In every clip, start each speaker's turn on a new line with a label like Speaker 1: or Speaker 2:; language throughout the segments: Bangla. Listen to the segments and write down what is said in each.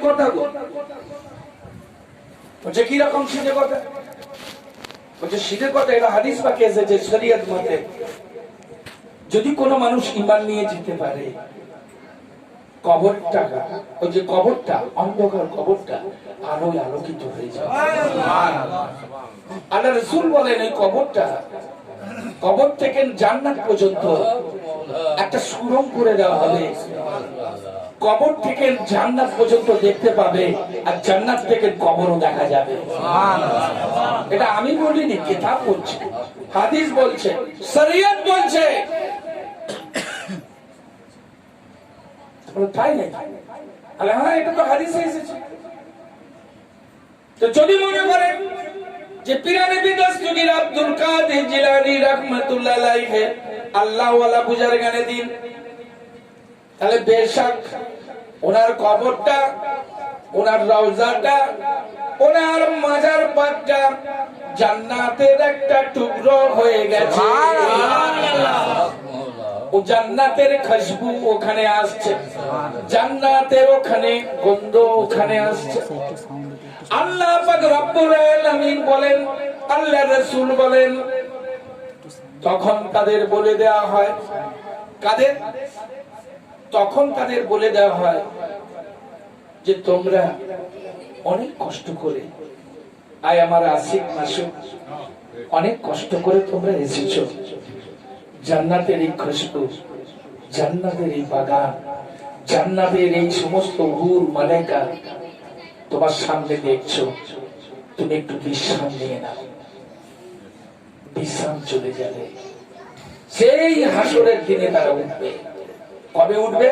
Speaker 1: কথা বলছে কি রকম শীতের কথা বলছে শীতের কথা এটা হাদিস পাকে এসেছে শরীয়ত মতে যদি কোনো মানুষ ঈমান নিয়ে যেতে পারে কবরটা ওই যে কবরটা অন্ধকার কবরটা আলোয় আলোকিত হয়ে যাবে আল্লাহ রাসূল বলেন এই কবরটা কবর থেকে জান্নাত পর্যন্ত একটা সুড়ঙ্গ করে দেওয়া হবে কবর থেকে জান্নাত পর্যন্ত দেখতে পাবে আর জান্নাত থেকে কবরও দেখা যাবে এটা আমি বলিনি কিতাব বলছে হাদিস বলছে শরীয়ত বলছে তাই নাই আরে হ্যাঁ এটা তো হাদিসে এসেছে তো যদি মনে করেন যে পীরানে বিদস্তুগীর আব্দুল কাদের জিলানী রাহমাতুল্লাহ আলাইহি আল্লাহ ওয়ালা বুজার গানে দিন তাহলে বেশক ওনার কবরটা ওনার রওজাটা ওনার মাজার পাকটা জান্নাতের একটা টুকরো হয়ে গেছে ও জান্নাতের খুশবু ওখানে আসছে জান্নাতের ওখানে গন্ধ ওখানে আসছে আল্লাহ পাক রব্বুল আলামিন বলেন আল্লাহর রাসূল বলেন তখন তাদের বলে দেওয়া হয় কাদের তখন তাদের বলে দেওয়া হয় যে তোমরা অনেক কষ্ট করে আয় আমার আশিক মাসুক অনেক কষ্ট করে তোমরা এসেছো জান্নাতের এই খুশবু জান্নাতের এই বাগান জান্নাতের এই সমস্ত হুর মালাইকা তোমার সামনে দেখছো তুমি একটু বিশ্রাম নিয়ে নাও বিশ্রাম চলে যাবে সেই হাসরের দিনে তারা উঠবে কবে উঠবে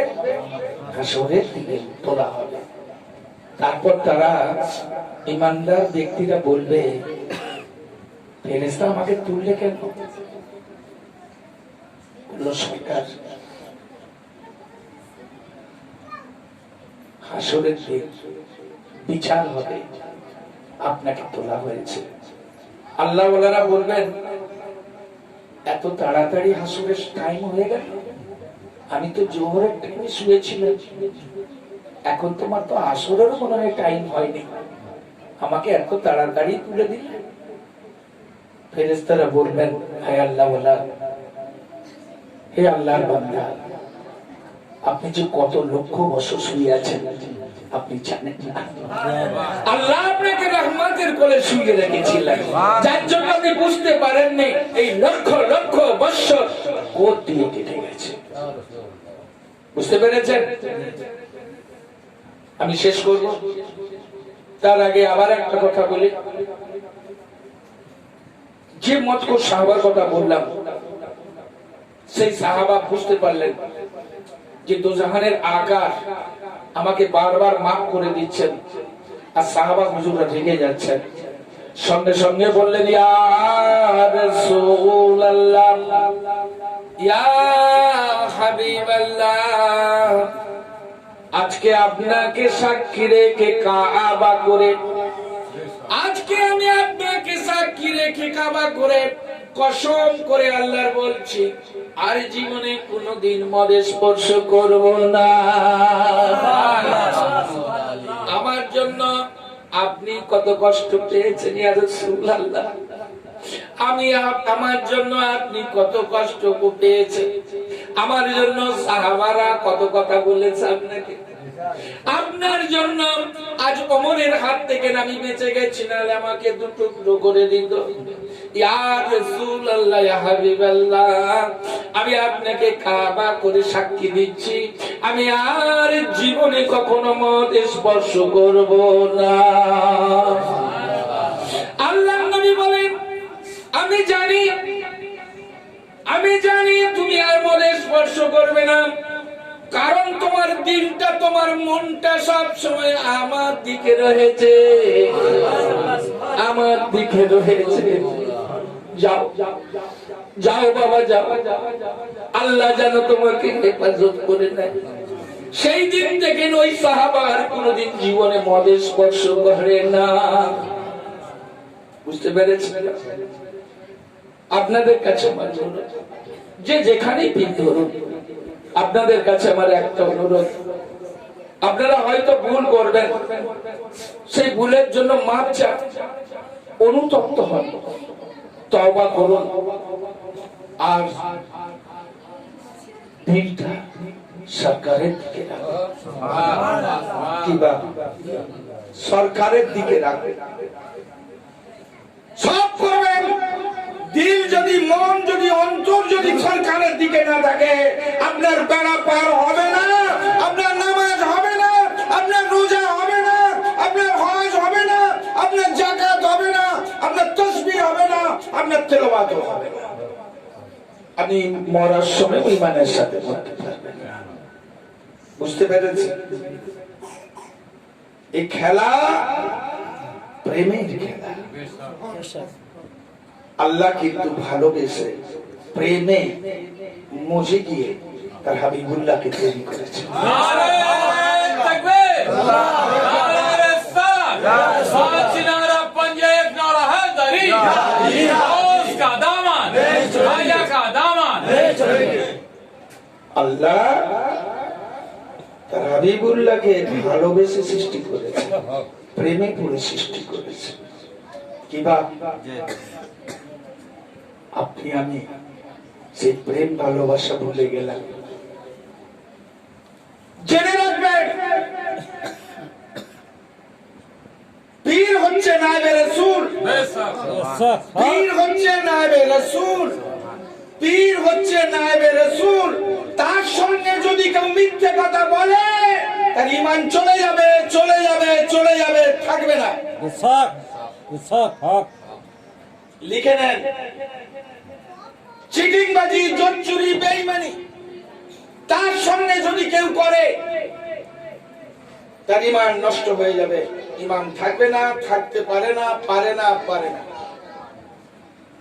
Speaker 1: হাসরের দিনে তোলা হবে তারপর তারা ঈমানদার ব্যক্তিরা বলবে ফেরেশতা আমাকে তুললে কেন বলল সরকার হাসরের দিন বিচার হবে আপনাকে তোলা হয়েছে আল্লাহ ওয়ালারা বলবেন এত তাড়াতাড়ি হাসরের টাইম হয়ে গেল আমি তো জোহরের টাইমে শুয়েছিলাম এখন তোমার তো আসরেরও মনে হয় টাইম হয়নি আমাকে এত তাড়াতাড়ি তুলে দিলে ফেরেশতারা বলবেন হে আল্লাহ ওয়ালা হে আল্লাহর বান্দা আপনি যে কত লক্ষ বছর শুয়ে আছেন আপনি জানেন না আল্লাহ আপনাকে রহমতের কোলে শুয়ে রেখেছিলেন যার জন্য আপনি বুঝতে পারেননি এই লক্ষ লক্ষ বছর কোথা দিয়ে কেটে গেছে বুঝতে পেরেছেন আমি শেষ করব তার আগে আবার একটা কথা বলি যে মতকো সাহাবার কথা বললাম সেই সাহাবা বুঝতে পারলেন যে দোজাহানের আকার আমাকে বারবার মাফ করে দিচ্ছেন আর সাহাবা হুজুররা রেগে যাচ্ছেন সঙ্গে সঙ্গে বললেন ইয়া রাসূলুল্লাহ ইয়া হাবিবাল্লাহ আজকে আপনাকে সাক্ষী রেখে কাবা করে আজকে আমি আপনাকে সাক্ষী রেখে কাবা করে কসম করে আল্লাহর বলছি আর জীবনে কোনোদিন মদ স্পর্শ করব না আমার জন্য আপনি কত কষ্ট পেয়েছেন ইয়া রাসূলুল্লাহ আমি আমার জন্য আপনি কত কষ্ট পেয়েছেন আমার জন্য সাহাবারা কত কথা বলেছে আপনাকে আপনার জন্য আজ ওমরের হাত থেকে আমি বেঁচে গেছি নাহলে আমাকে দুটুকরো করে দিত ইয়া রাসূলুল্লাহ ইয়া হাবিবাল্লাহ আমি আপনাকে কাবা করে সাক্ষী দিচ্ছি আমি আর জীবনে কখনো মদ স্পর্শ করব না আল্লাহর নবী বলেন আমি জানি তুমি আর মদ স্পর্শ করবে না কারণ তোমার দিলটা তোমার মনটা সব সময় আমার দিকে রয়েছে যাও যাও বাবা যাও আল্লাহ যেন তোমাকে হেফাজত করে নেয় সেই দিন থেকে ওই সাহাবা আর কোনোদিন জীবনে মদ স্পর্শ করে না বুঝতে পেরেছেন আপনাদের কাছে যে যেখানেই পীর ধরুন আপনাদের কাছে আমার একটা অনুরোধ আপনারা হয়তো ভুল করবেন, সেই ভুলের জন্য মাপ চান, অনুতপ্ত হন, তওবা করুন, আর দিলটা সরকারের দিকে রাখুন। কিবা সরকারের দিকে রাখবেন, সব করবেন। দিল যদি, মন যদি, অন্তর যদি সরকারের দিকে না থাকে, আপনার বেড়া পার হবে না, আপনার নামাজ হবে না, আপনার রোজা হবে না, আপনার হজ হবে না, আপনার যাকাত হবে না, আপনার তাসবিহ হবে না, আপনার তেলাওয়াত হবে না। আপনি মরার সময় ঈমানের সাথে মরতে পারবেন না। বুঝতে পেরেছেন? এই খেলা প্রেমের খেলা। আল্লাহ কিন্তু ভালোবেসে প্রেমে মজে গিয়ে তার হাবিবুল্লাহকে তৈরি করেছেন। আল্লাহ তার হাবিবুল্লাহকে ভালোবেসে সৃষ্টি করেছে, প্রেমে পড়ে সৃষ্টি করেছে। কিবা আপনি আমি সেই প্রেম ভালোবাসা ভুলে গেলাম। জেনে রাখবেন, পীর হচ্ছে নায়েবে রাসূল, পীর হচ্ছে নায়েবে রাসূল, পীর হচ্ছে নায়েবে রাসূল। তার সঙ্গে যদি কেউ মিথ্যে কথা বলে, তার ঈমান চলে যাবে, চলে যাবে, চলে যাবে, থাকবে না। লিখে নেন, চিটিংবাজি, জোচ্চুরি, বেঈমানি তার সঙ্গে যদি কেউ করে, তার ঈমান নষ্ট হয়ে যাবে, ঈমান থাকবে না, থাকতে পারে না, পারে না, পারে না।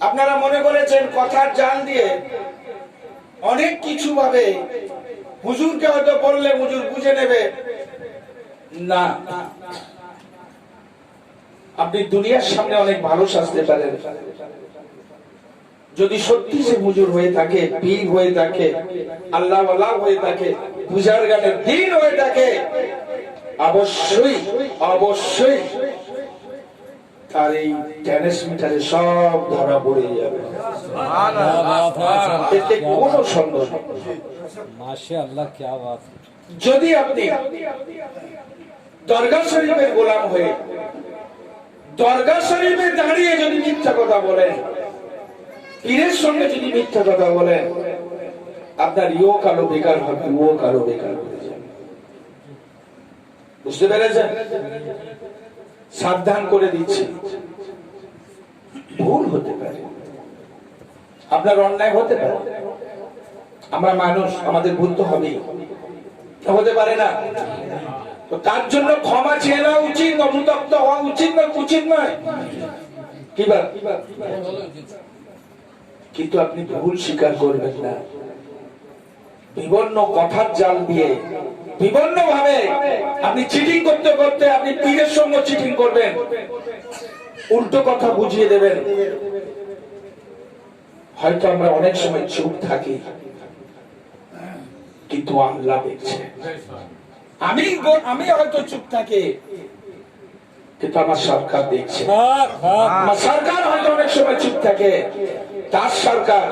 Speaker 1: আপনারা মনে করেছেন কথার জাল দিয়ে অনেক কিছু ভাবে, হুজুরকে হয়তো বললে হুজুর বুঝে নেবে না। আপনি দুনিয়ার সামনে অনেক ভালো সাজতে পারেন, যদি সত্যি সে হুজুর হয়ে থাকে, পীর হয়ে থাকে, আল্লাহওয়ালা হয়ে থাকে, বুঝার গানের দিন হয়ে থাকে, অবশ্যই অবশ্যই তার এই ট্রান্সমিটারে সব ধরা পড়ে যাবে, এতে কোনো সন্দেহ নেই।
Speaker 2: মাশাআল্লাহ, কি আওয়াজ!
Speaker 1: যদি আপনি দরগা শরীফের গোলাম হয়ে দরগা শরীফে দাঁড়িয়ে যদি মিথ্যা কথা বলেন, পীরের সঙ্গে যদি মিথ্যা কথা বলেন, আপনার ইও কালো বেকার হবে, ও কালো বেকার হয়ে যাবে। বুঝতে পেরেছেন? সাবধান করে দিচ্ছি, ভুল হতে পারে, আপনার অন্যায় হতে পারে, আমরা মানুষ, আমাদের ভুল তো হবেই, হতে পারে না? তো তার জন্য ক্ষমা চেয়ে নেওয়া উচিত, অনুতপ্ত হওয়া উচিত না, উচিত নয়? কি বা কিন্তু আপনি ভুল স্বীকার করবেন না। বিভিন্ন কথার জাল দিয়ে, বিভিন্ন ভাবে আপনি চিটিং করতে করতে আপনি পীরের সঙ্গে চিটিং করবেন, উল্টো কথা বুঝিয়ে দেবেন। হয়তো আমরা অনেক সময় চুপ থাকি, কিন্তু আল্লাহ দেখছে। আমি হয়তো চুপ থাকি, কিন্তু আমার সরকার দেখছে। আমার সরকার হয়তো অনেক সময় চুপ থাকে, তার সরকার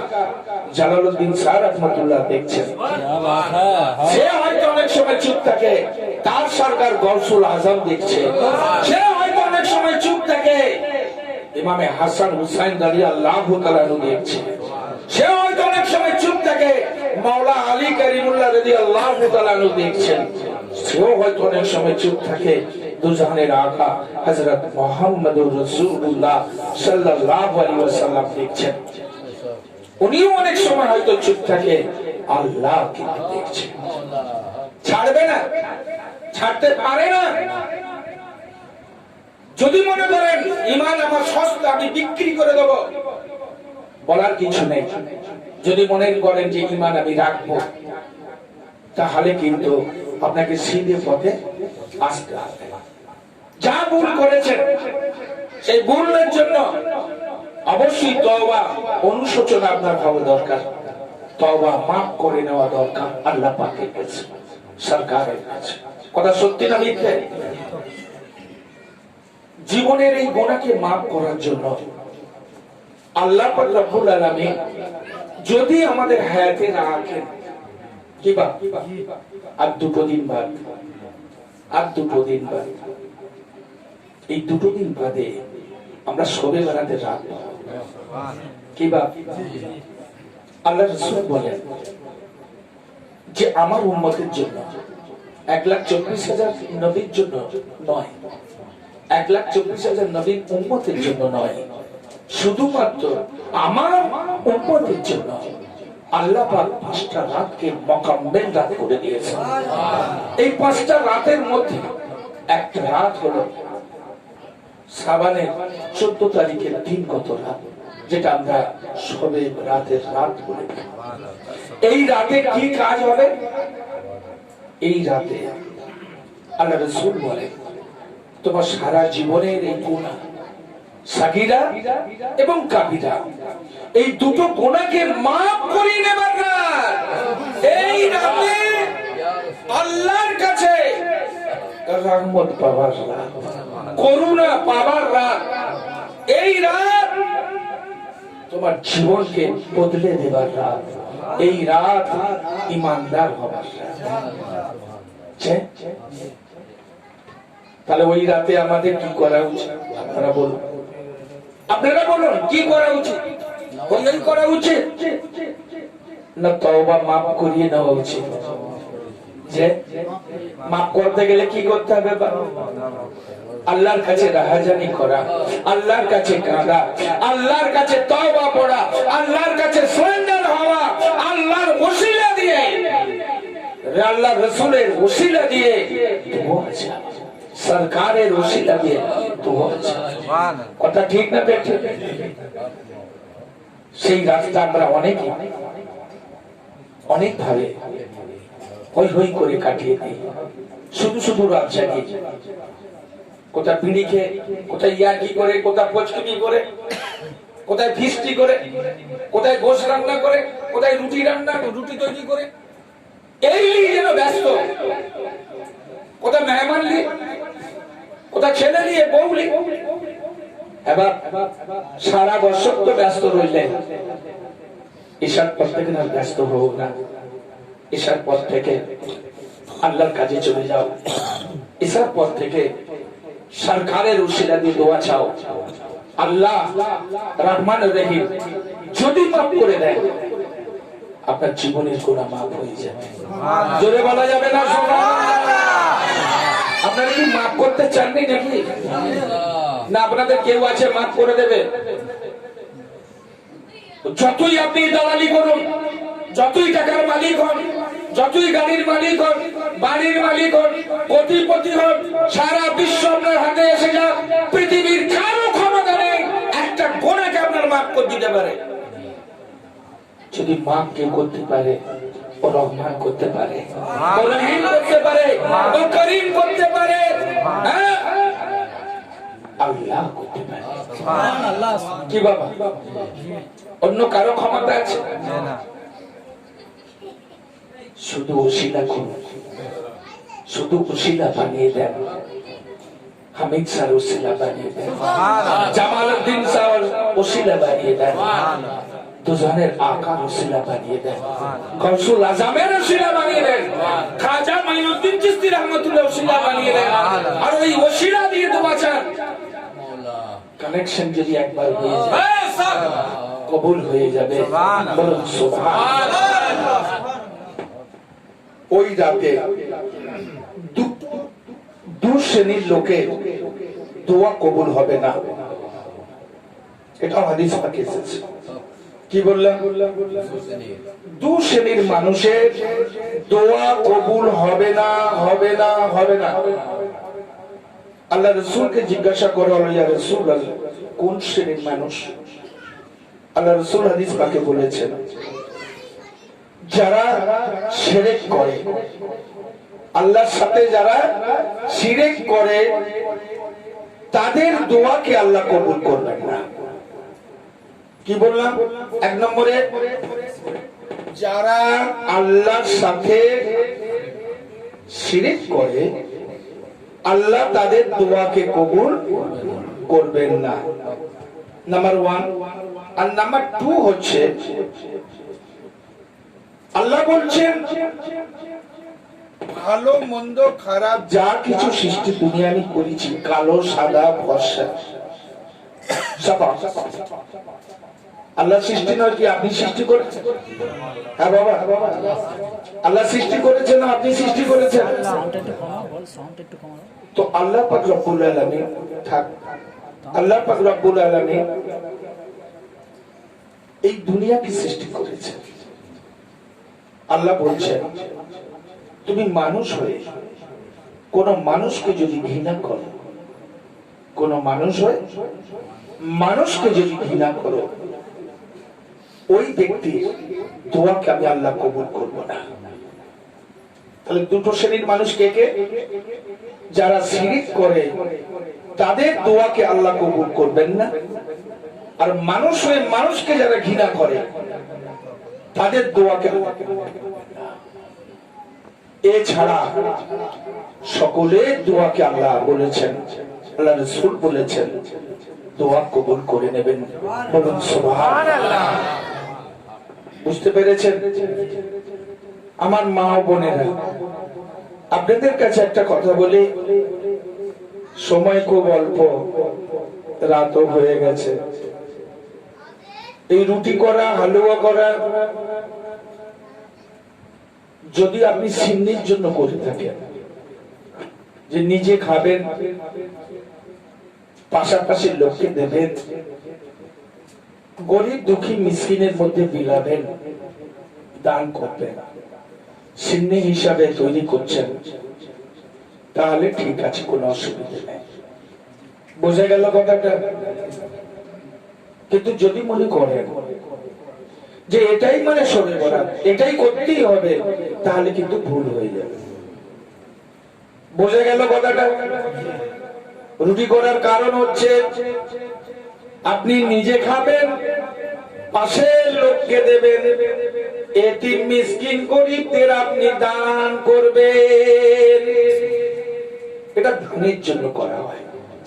Speaker 1: জালালউদ্দিন শাহ রাহমাতুল্লাহ দেখছেন। সে হয়তো অনেক সময় চুপ থাকে, তার সরকার গৌসুল আজম দেখছে। সে হয়তো অনেক সময় চুপ থাকে, ইমামে হাসান হুসাইন রাদিয়াল্লাহু তাআলা দেখছে। সে হয়তো অনেক সময় চুপ থাকে, মাওলা আলী কারিমুল্লাহ রাদিয়াল্লাহু তাআলা দেখছেন। সেও হয়তো অনেক সময় চুপ থাকে, দুজাহানের আকা হযরত মুহাম্মদুর রাসূলুল্লাহ সাল্লাল্লাহু আলাইহি ওয়াসাল্লাম দেখছেন। উনিও অনেক সময় হয়তো চুপ থাকে, আল্লাহ কিন্তু দেখছেন। ছাড়বে না, ছাড়তে পারে না। যদি মনে করেন ঈমান আমার সস্তা, আমি বিক্রি করে দেব, বলার কিছু নেই। যদি মনে করেন যে ঈমান আমি রাখবো, তাহলে কিন্তু আপনাকে সিধে পথে আসতে হবে। যা ভুল করেছেন, সেই ভুলের জন্য অবশ্যই তওবা, অনুশোচনা আপনার হওয়া দরকার, তওবা মাফ করে নেওয়া দরকার আল্লাহ পাকের কাছে। সরকারের কাছে। কথা সত্যি না মিথ্যে? জীবনের এই গুনাহকে মাফ করার জন্য আল্লাহ পাক রব্বুল আলামিন যদি আমাদের হায়াতে রাখেন, কি বা আর দুটো দিন বাদ, আর দুটো দিন বাদ, এই দুটো দিন বাদে আমরা শবে বেড়াতে রাত, কি বা আল্লাহ রাসূল বলেন যে আমার উম্মতের জন্য 1,24,000 নবীর জন্য নয়, 1,24,000 নবীর উম্মতের জন্য নয়, শুধুমাত্র আমার উম্মতের জন্য আল্লাহ পাক 5টা রাতকে মোকাম্মেল রাত করে দিয়েছেন। এই 5টা রাতের মধ্যে একটা রাত হলো শাবানের 14 তারিখের দিনগত রাত, যেটা আমরা শবে রাতের রাত বলে। এই রাতে কি কাজ হবে? এই রাতে আল্লাহ রাসূল বলেন তোমার সারা জীবনের এই গুনাহ সাগীরা এবং কাবীরা, এই দুটো গুনাহকে maaf করে নেবার রাত। এই রাতে আল্লাহর কাছে রহমত পাওয়ার রাত, করুণা পাওয়ার রাত। এই রাত তোমার জীবনকে বদলে দেবার রাত। এই রাত ইমানদার হবার রাত। তাহলে ওই রাতে আমাদের কি করা উচিত? আপনারা বলুন, আপনারা বলুন কি করা উচিত? ওই করা উচিত না তওবা মাফ করিয়ে নেওয়া উচিত? যে মাফ করতে গেলে কি করতে হবে? আল্লাহর কাছে রাহাজানি করা, আল্লাহর কাছে কাঁদা, আল্লাহর কাছে তওবা পড়া, আল্লাহর কাছে সারেন্ডার হওয়া, আল্লাহর ওসিলা দিয়ে, আল্লাহর রাসূলের ওসিলা দিয়ে দুআ চাওয়া, সরকারের ওসিলা দিয়ে দুআ চাওয়া। কথা ঠিক না বেঠিক? সেই রাস্তা আমরা অনেক ভাবে হই হই করে কাটিয়ে দিই, শুধু শুধু রাত জাগি, কোথায় বিড়ি খেয়ে, কোথায় ইয়ার্কি করে, কোথায় পচকুনি করে, কোথায় ফিস্টি করে, কোথায় গোশ রান্না করে, কোথায় রুটি তৈরি করে, এই যেন ব্যস্ত, কোথায় মেহমান নিয়ে, কোথায় ছেলে নিয়ে, বউ নিয়ে। এবার সারা বছর তো ব্যস্ত রইলেন, ঈশার পর থেকে না ব্যস্ত হোক না। ঈশার পর থেকে আল্লাহর কাজে চলে যাও, ঈশার পর থেকে সরকারের উসিলা দিয়ে দোয়া চাও। আল্লাহ রহমান রহিম যদি মাফ করে দেন, আপনার জীবনের গুনাহ মাফ হয়ে যাবে। জোরে বলা যাবে না সুবহানাল্লাহ? আপনারা কি মাফ করতে চাননি নাকি? না আপনাদের কেউ আছে মাফ করে দেবে? যতই আপনি দালালি করুন, যতই টাকার মালিক হন, যতই গাড়ির মালিক হন, বাড়ির মালিক হন, কোটিপতি হন, সারা বিশ্ব আপনার হাতে এসে যান, পৃথিবীর কারো ক্ষমতা নেই একটা গুনাহকে আপনার মাফ করে দিতে পারে। যদি মাফ কেউ করতে পারে, ও রহমান করতে পারে, ও রহিম করতে পারে, ও করিম করতে পারে, হ্যাঁ আল্লাহ করতে পারে। সুবহানাল্লাহ। কি বাবা অন্য কারো ক্ষমতা আছে? না। শুধু ওসিলা করুন, শুধু ওসিলা বানিয়ে দেন। হামিদ স্যার ওসিলা বানিয়ে দেন, জামালউদ্দিন স্যার ওসিলা বানিয়ে দেন, দুজনের আকার ওসিলা বানিয়ে দেন, গৌসুল আজমের ওসিলা বানিয়ে দেন, খাজা মাইনুদ্দিন চিশতি রহমাতুল্লাহ ওসিলা বানিয়ে দেন। আর ওই ওসিলা দিয়ে দোয়া চান, কানেকশন যদি একবার হয়ে যায় কবুল হয়ে যাবে। বলুন সুবহানাল্লাহ। ওই রাতে দু শ্রেণীর লোকের দোয়া কবুল হবে না, এটা হাদিস পাকে এসেছে। কি বললাম? দু শ্রেণীর মানুষের দোয়া কবুল হবে না, হবে না, হবে না। আল্লাহ রাসূলকে জিজ্ঞাসা করা হলো, ইয়া রাসূলুল্লাহ কোন শ্রেণীর মানুষ? আল্লাহ রাসূল হাদিস পাকে বলেছেন, যারা শিরক করে, আল্লাহর সাথে যারা শিরক করে তাদের দোয়াকে আল্লাহ কবুল করবেন না। কি বললাম? এক নম্বরে যারা আল্লাহর সাথে শিরক করে আল্লাহ তাদের দোয়াকে কবুল করবেন না, নাম্বার 1। আর নাম্বার 2 হচ্ছে আল্লাহ বলছেন ভালো মন্দ খারাপ যা কিছু সৃষ্টি দুনিয়া আমি করেছি, কালো সাদা ফর্সা সব আল্লাহ সৃষ্টি নয় কি আপনি সৃষ্টি করেছেন? হ্যাঁ বাবা, আল্লাহ সৃষ্টি করেছেন না আপনি সৃষ্টি করেছেন? তো আল্লাহ পাক রব্বুল আলামিন থাক, আল্লাহ পাক রব্বুল আলামিন এই দুনিয়াকে সৃষ্টি করেছেন। আল্লাহ বলছেন তুমি মানুষ হয়ে কোন মানুষকে যদি ঘৃণা করো, কোন মানুষ হয়ে মানুষকে যদি ঘৃণা করো, ওই ব্যক্তির দোয়াকে আমি আল্লাহ কবুল করব না। তাহলে দুটো শ্রেণীর মানুষ কে কে? যারা শিরক করে তাদের দোয়াকে আল্লাহ কবুল করবেন না, আর মানুষ হয়ে মানুষকে যারা ঘৃণা করে তাদের দোয়াকে আল্লাহ কবুল করবেন না। এছাড়া সকলের দোয়াকে আল্লাহ বলেছেন, আল্লাহ রাসূল বলেছেন দোয়া কবুল করে নেবেন। বলুন সুবহানাল্লাহ। বুঝতে পেরেছেন আমার মা ও বোনেরা? আপনাদের কাছে একটা কথা বলি, সময় খুব অল্প, রাতও হয়ে গেছে। এই রুটি করা, হালুয়া করা যদি আপনি সিন্নির জন্য করে থাকেন, যে নিজে খাবেন, পাশাপাশি লোককে দেবেন, গরিব দুঃখী মিসকিনের মধ্যে বিলাবেন, দান করবেন, সিন্নি হিসাবে তৈরি করছেন, তাহলে ঠিক আছে, কোনো অসুবিধা নেই। বোঝা গেল কথাটা? কিন্তু যদি মনে করেন যে এটাই মানে সরে বরাত, এটাই করতেই হবে, তাহলে কিন্তু ভুল হয়ে যাবে। বোঝা গেল কথাটা? রুটি করার কারণ হচ্ছে আপনি নিজে খাবেন, পাশের লোককে দেবেন, এতিম মিসকিন গরিবদের আপনি দান করবেন। এটা দানের জন্য করা হয়,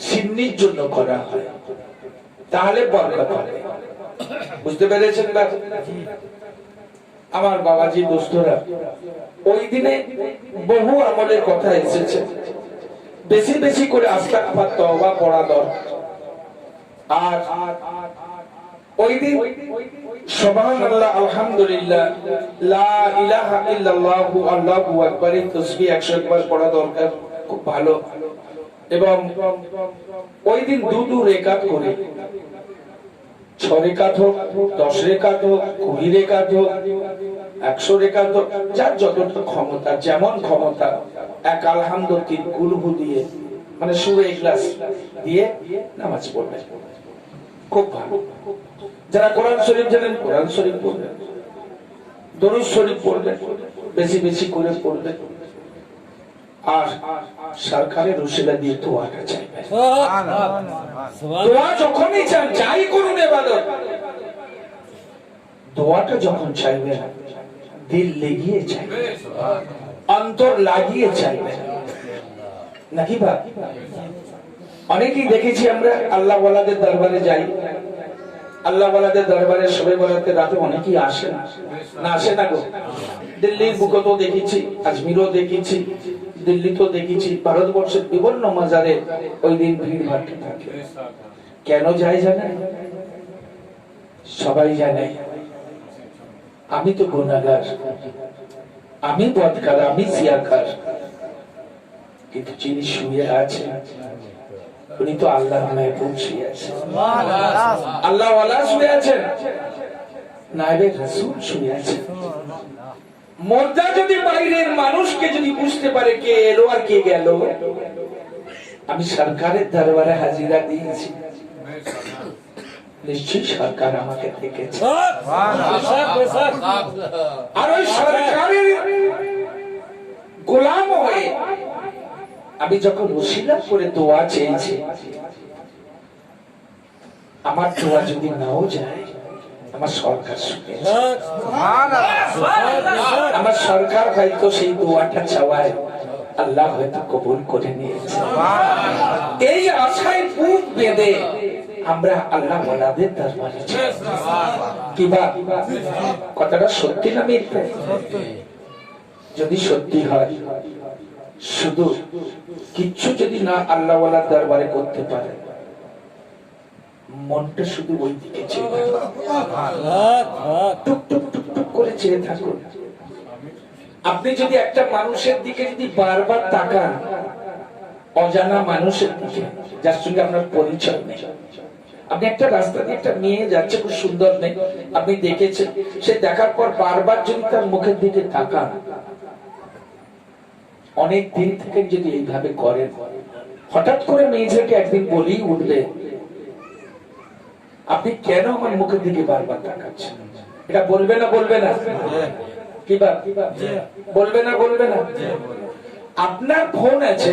Speaker 1: সিন্নির জন্য করা হয়, তাহলে বরকত হবে। বুঝতে পেরেছেন? আমার বাবাজি দোস্তরা, ওই দিনে বহু আমলের কথা এসেছে, বেশি বেশি করে আস্তাগফার তওবা পড়া দরকার। আর ওই দিন সুবহানাল্লাহ, আলহামদুলিল্লাহ, লা ইলাহা ইল্লাল্লাহু আল্লাহু আকবার এই তাসবিহ 101 বার পড়া দরকার, খুব ভালো। এবং ওই দিন দুটো রেকাত করে, 6 রেকাত হোক, 10 রেকাত হোক, 20 রেকাত হোক, 100 রেকাত হোক, যার যতটা ক্ষমতা, যেমন ক্ষমতা, এক আলহামদু 3 কুলহু দিয়ে, মানে সূরা ইখলাস দিয়ে নামাজ পড়বে, খুব ভালো। যারা কোরআন শরীফ জানেন কোরআন শরীফ পড়বেন, দরুদ শরীফ পড়বেন, বেশি বেশি করে পড়বেন। আর সরকারের উসিলা দিয়ে দোয়াটা চাইবেন। দোয়া যখনই চান, যাই করুন ইবাদত, দোয়াটা যখন চাইবেন দিল লেগিয়ে চাইবেন, অন্তর লাগিয়ে চাইবেন, নাকি ভাই? অনেকেই দেখেছি আমরা আল্লাহ ওয়ালাদের দরবারে যাই, আল্লাহ ওয়ালাদের দরবারে সবে বরাতে রাতে অনেকেই আসে না, আসে না গো। দিল্লির বুকতেও দেখেছি, আজমিরও দেখেছি, দিল্লিতেও দেখেছি, ভারতবর্ষের বিভিন্ন মাজারে ওই দিন ভিড় ভাট্টা থাকে। কেন যায় জানেন? সবাই জানে আমি তো গুনাহগার, আমি বদকার, আমি জিয়াকার, কিন্তু যিনি শুয়ে আছেন উনি তো আল্লাহর মেহবুব শুয়ে আছেন, আল্লাহ ওয়ালা শুয়ে আছেন, নায়েবে রাসূল শুয়ে আছেন। মুর্দা যদি বাইরের মানুষকে যদি বুঝতে পারে কে এলো আর কে গেল, আমি সরকারের দরবারে হাজিরা দিয়েছি, নিশ্চয়ই সরকার আমাকে দেখেছে। আর ওই সরকারের গোলাম হয়ে আমি যখন ওসিলা করে দোয়া চেয়েছি, আমার দোয়া যদি নাও যায়, আমার সরকার শুনেছে, আমার সরকার হয়তো সেই দোয়াটা চাওয়ায় আল্লাহ হয়তো কবুল করে নিয়েছে। এই আশায় বুক বেঁধে আমরা আল্লাহ ওয়ালাদের দরবারে যাই। কি বা কথাটা সত্যি না মিথ্যে? যদি সত্যি হয়, শুধু কিচ্ছু যদি না আল্লাহ ওয়ালার দরবারে করতে পারে, মনটা শুধু ওই দিকে চেয়ে টুক টুক টুক টুক করে চেয়ে থাকুন। আপনি যদি একটা মানুষের দিকে যদি বারবার তাকান, অজানা মানুষের দিকে যার সঙ্গে আপনার পরিচয় নেই, আপনি একটা রাস্তা দিয়ে একটা মেয়ে যাচ্ছে, খুব সুন্দর নেই, আপনি দেখেছেন, সে দেখার পর বারবার যদি তার মুখের দিকে তাকান, অনেক দিন থেকে যদি এইভাবে করেন, হঠাৎ করে মেয়েটাকে একদিন বলেই উঠবে, আপনি কেন আমার মুখের দিকে বারবার তাকাচ্ছেন? এটা বলবে না বলবে না? কি বা বলবে না বলবে না? আপনার ফোন আছে,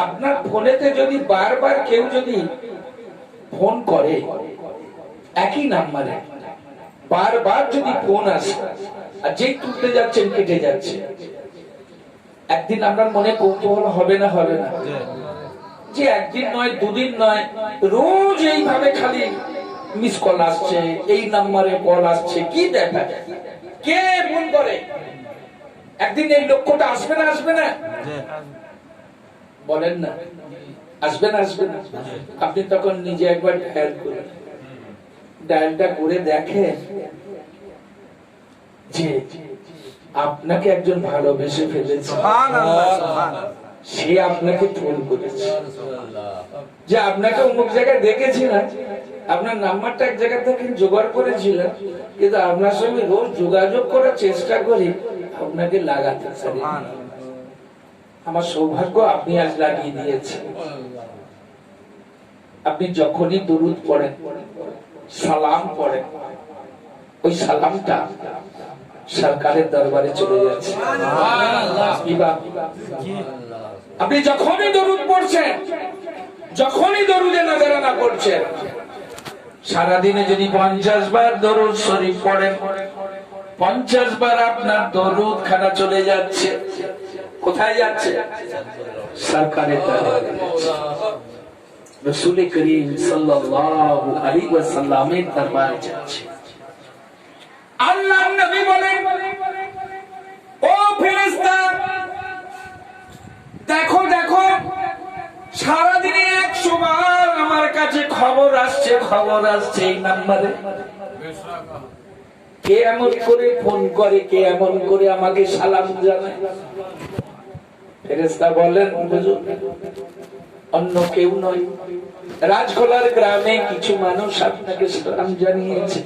Speaker 1: আপনার ফোনেতে যদি বারবার কেউ যদি ফোন করে একই নাম্বারে, বারবার যদি ফোন আসে আর যেই তুলতে যাচ্ছেন কেটে যাচ্ছে, একদিন আপনার মনে কৌতূহল হবে না হবে না? যে একদিন নয়, দুদিন নয়, রোজ এইভাবে খালি মিস কল আসছে, এই নাম্বারে কল আসছে, কি দেখা কে ফোন করে? একদিন এই লক্ষ্যটা আসবে না আসবে না? বলেন না আসবে না আসবে না? আপনি তখন নিজে একবার ডায়াল করেন, ডায়ালটা করে দেখেন যে আপনাকে একজন ভালোবেসে ফেলেছে, সে আপনাকে ফোন করেছে, যে আপনাকে অমুক জায়গায় দেখেছিলেন, আপনার নাম্বারটা এক জায়গা থেকে জোগাড় করেছিলেন, কিন্তু আপনার সঙ্গে রোজ যোগাযোগ করার চেষ্টা করি, আপনাকে লাগাতে পারি। আমার সৌভাগ্য আপনি আজ লাগিয়ে দিয়েছেন। আপনি যখনই দরুদ পড়েন, সালাম পড়েন, ওই সালামটা সরকারের দরবারে চলে যাচ্ছে। আপনি যখনই দরুদ পড়ছেন, যখনই দরুদে নজরানা করছেন, সারাদিনে যদি 50 বার দরুদ শরীফ পড়েন, 50 বার আপনার দরুদ খানা চলে যাচ্ছে। কোথায় যাচ্ছে? সরকারের দরবারে। রাসূল করিম সাল্লাল্লাহু আলাইহি ওয়াসাল্লামের দরবারে যাচ্ছে। আল্লাহর নবী বলেন, ও ফেরেশতা, দেখো দেখো, সারাদিনে 100 বার আমার কাছে খবর আসছে এই নাম্বারে। কে এমন করে ফোন করে, কে এমন করে আমাকে সালাম জানায়? ফেরেশতা বলেন, হুজুর, অন্য কেউ নয়, রাজখোলার গ্রামে কিছু মানুষ আপনাকে সালাম জানিয়েছে।